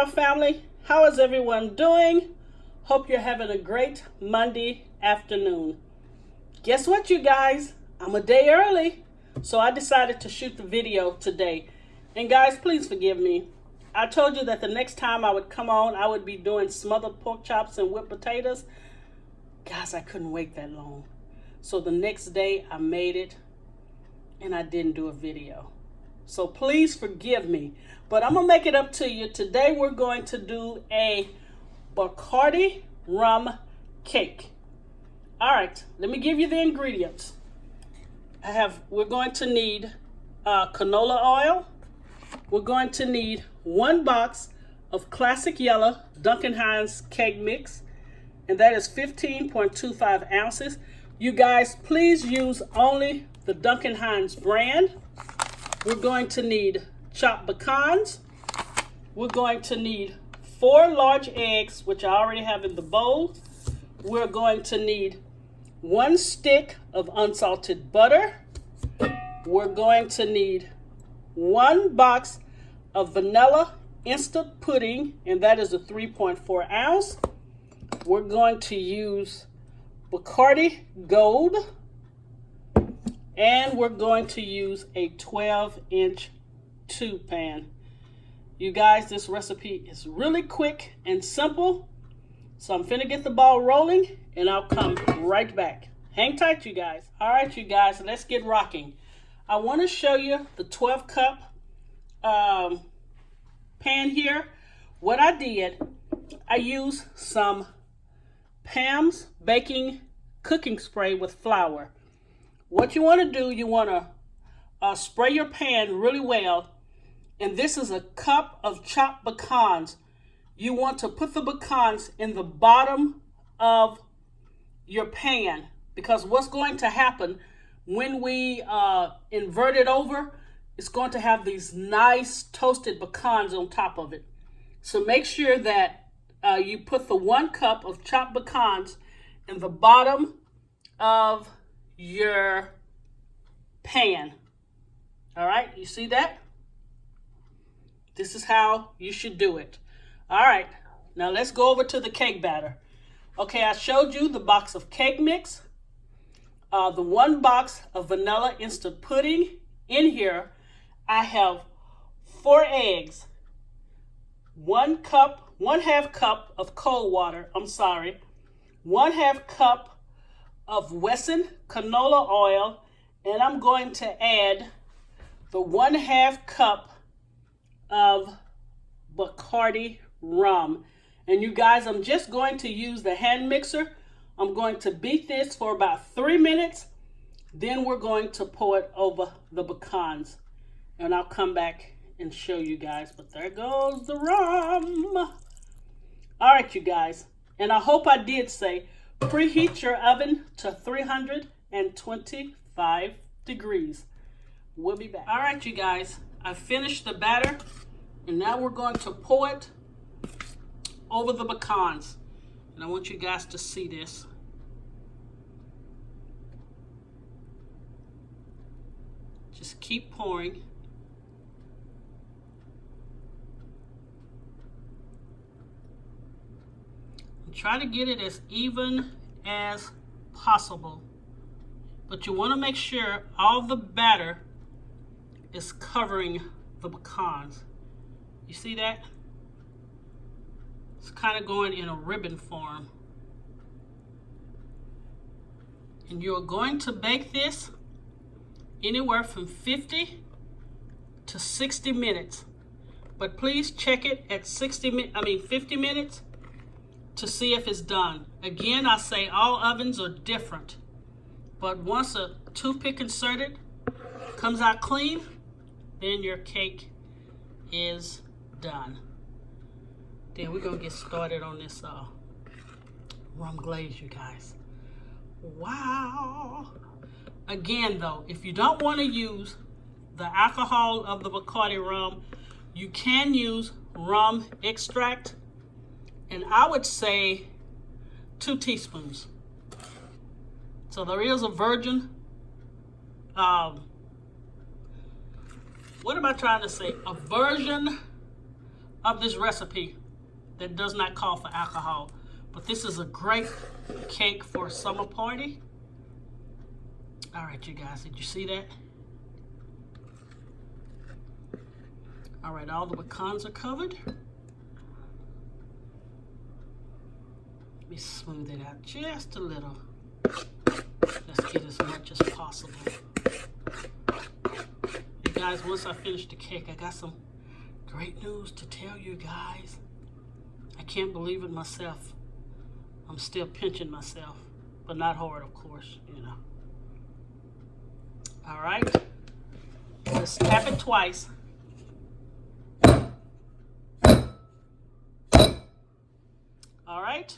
Aloha family, how is everyone doing? Hope you're having a great Monday afternoon. Guess what, you guys? I'm a day early, so I decided to shoot the video today. And guys, please forgive me. I told you that the next time I would come on, I would be doing smothered pork chops and whipped potatoes. Guys, I couldn't wait that long. So the next day I made it and I didn't do a video. So please forgive me, but I'm gonna make it up to you. Today we're going to do a Bacardi Rum Cake. All right, let me give you the ingredients. We're going to need canola oil. We're going to need 1 box of classic yellow Duncan Hines cake mix, and that is 15.25 ounces. You guys, please use only the Duncan Hines brand. We're going to need chopped pecans. We're going to need 4 large eggs, which I already have in the bowl. We're going to need 1 stick of unsalted butter. We're going to need 1 box of vanilla instant pudding, and that is a 3.4 ounce. We're going to use Bacardi Gold, and we're going to use a 12-inch tube pan. You guys, this recipe is really quick and simple, so I'm finna get the ball rolling and I'll come right back. Hang tight, you guys. All right, you guys, let's get rocking. I want to show you the 12-cup pan here. What I did, I used some Pam's baking cooking spray with flour. What you want to do, you want to spray your pan really well. And this is a cup of chopped pecans. You want to put the pecans in the bottom of your pan, because what's going to happen when we invert it over, it's going to have these nice toasted pecans on top of it. So make sure that you put the 1 cup of chopped pecans in the bottom of your pan. All right, you see that? This is how you should do it. All right, now let's go over to the cake batter. Okay, I showed you the box of cake mix, the 1 box of vanilla instant pudding. In here, I have 4 eggs, 1 half cup of cold water, 1/2 cup of Wesson canola oil, and I'm going to add the 1/2 cup of Bacardi rum. And you guys, I'm just going to use the hand mixer. I'm going to beat this for about 3 minutes. Then we're going to pour it over the pecans. And I'll come back and show you guys. But there goes the rum. All right, you guys. And I hope I did say preheat your oven to 325 degrees. We'll be back. All right, you guys. I finished the batter. And now we're going to pour it over the pecans. And I want you guys to see this. Just keep pouring. And try to get it as even as possible. But you want to make sure all the batter is covering the pecans. You see that? It's kind of going in a ribbon form. And you're going to bake this anywhere from 50 to 60 minutes. But please check it at 50 minutes to see if it's done. Again, I say all ovens are different. But once a toothpick inserted comes out clean, then your cake is done. Then we're gonna get started on this rum glaze, you guys. Wow. Again though, if you don't want to use the alcohol of the Bacardi rum, you can use rum extract, and I would say 2 teaspoons. So there is a virgin, what am I trying to say? A version of this recipe that does not call for alcohol. But this is a great cake for a summer party. All right, you guys, did you see that? All right, all the pecans are covered. Let me smooth it out just a little. Let's get as much as possible. You guys, once I finish the cake, I got some great news to tell you guys. I can't believe it myself. I'm still pinching myself, but not hard, of course, you know. All right, let's tap it twice. All right,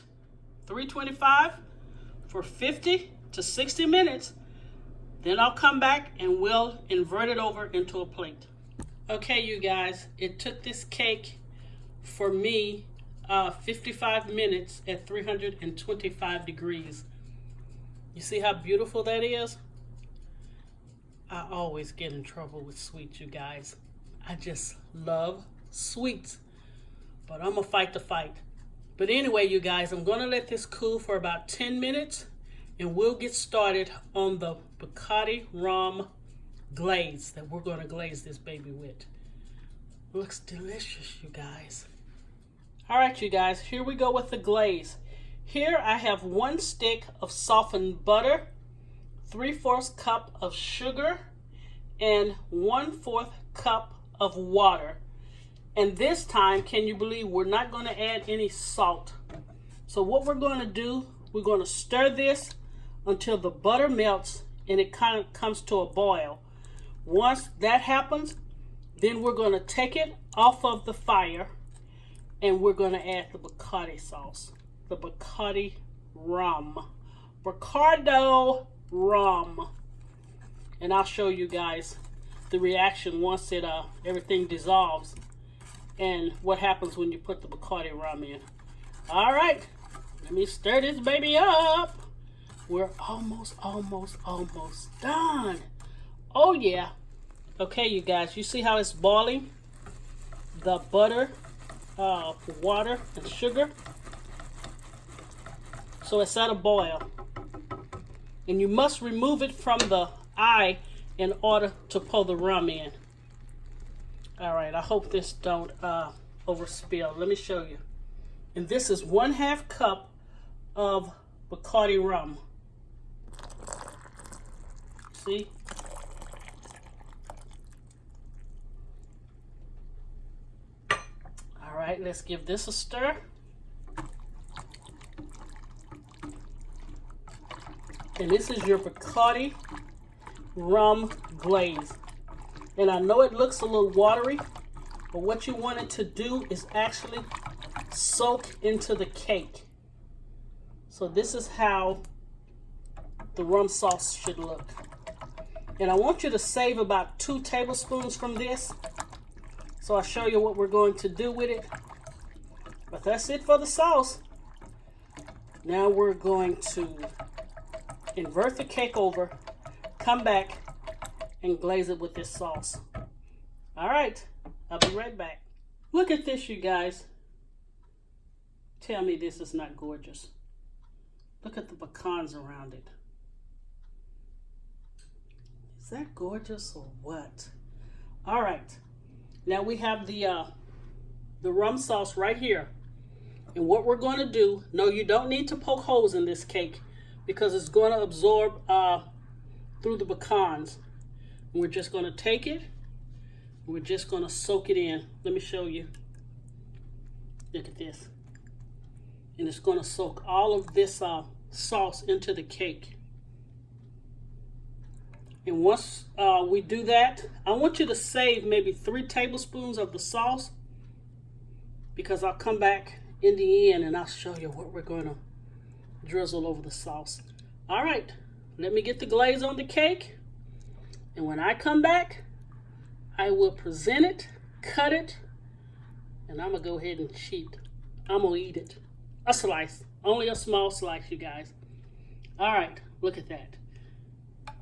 325 for 50 to 60 minutes. Then I'll come back and we'll invert it over into a plate. Okay, you guys, it took this cake for me 55 minutes at 325 degrees. You see how beautiful that is? I always get in trouble with sweets, you guys. I just love sweets, but I'm gonna fight the fight. But anyway, you guys, I'm gonna let this cool for about 10 minutes and we'll get started on the Bacardi Rum Glaze that we're gonna glaze this baby with. Looks delicious, you guys. All right, you guys, here we go with the glaze. Here I have 1 stick of softened butter, 3/4 cup of sugar, and 1/4 cup of water. And this time, can you believe we're not going to add any salt? So what we're going to do, we're going to stir this until the butter melts and it kind of comes to a boil. Once that happens, then we're going to take it off of the fire and we're going to add the Bacardi sauce, the Bacardi rum, Bacardi rum. And I'll show you guys the reaction once it everything dissolves and what happens when you put the Bacardi rum in. All right, let me stir this baby up. We're almost done. Oh yeah. Okay, you guys, you see how it's boiling? The butter, water, and sugar. So it's at a boil. And you must remove it from the eye in order to pour the rum in. All right, I hope this don't overspill. Let me show you. And this is 1/2 cup of Bacardi rum. See? All right, let's give this a stir. And this is your Bacardi Rum Glaze. And I know it looks a little watery, but what you want it to do is actually soak into the cake. So this is how the rum sauce should look. And I want you to save about 2 tablespoons from this. So I'll show you what we're going to do with it. But that's it for the sauce. Now we're going to invert the cake over, come back, and glaze it with this sauce. All right, I'll be right back. Look at this, you guys. Tell me this is not gorgeous. Look at the pecans around it. Is that gorgeous or what? All right, now we have the rum sauce right here. And what we're going to do, no, you don't need to poke holes in this cake because it's going to absorb through the pecans. And we're just going to take it, and we're just going to soak it in. Let me show you. Look at this. And it's going to soak all of this sauce into the cake. And once we do that, I want you to save maybe 3 tablespoons of the sauce because I'll come back in the end and I'll show you what we're going to drizzle over the sauce. All right, let me get the glaze on the cake. And when I come back, I will present it, cut it, and I'm going to go ahead and cheat. I'm going to eat it. A slice. Only a small slice, you guys. All right, look at that.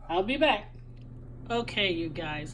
I'll be back. Okay, you guys.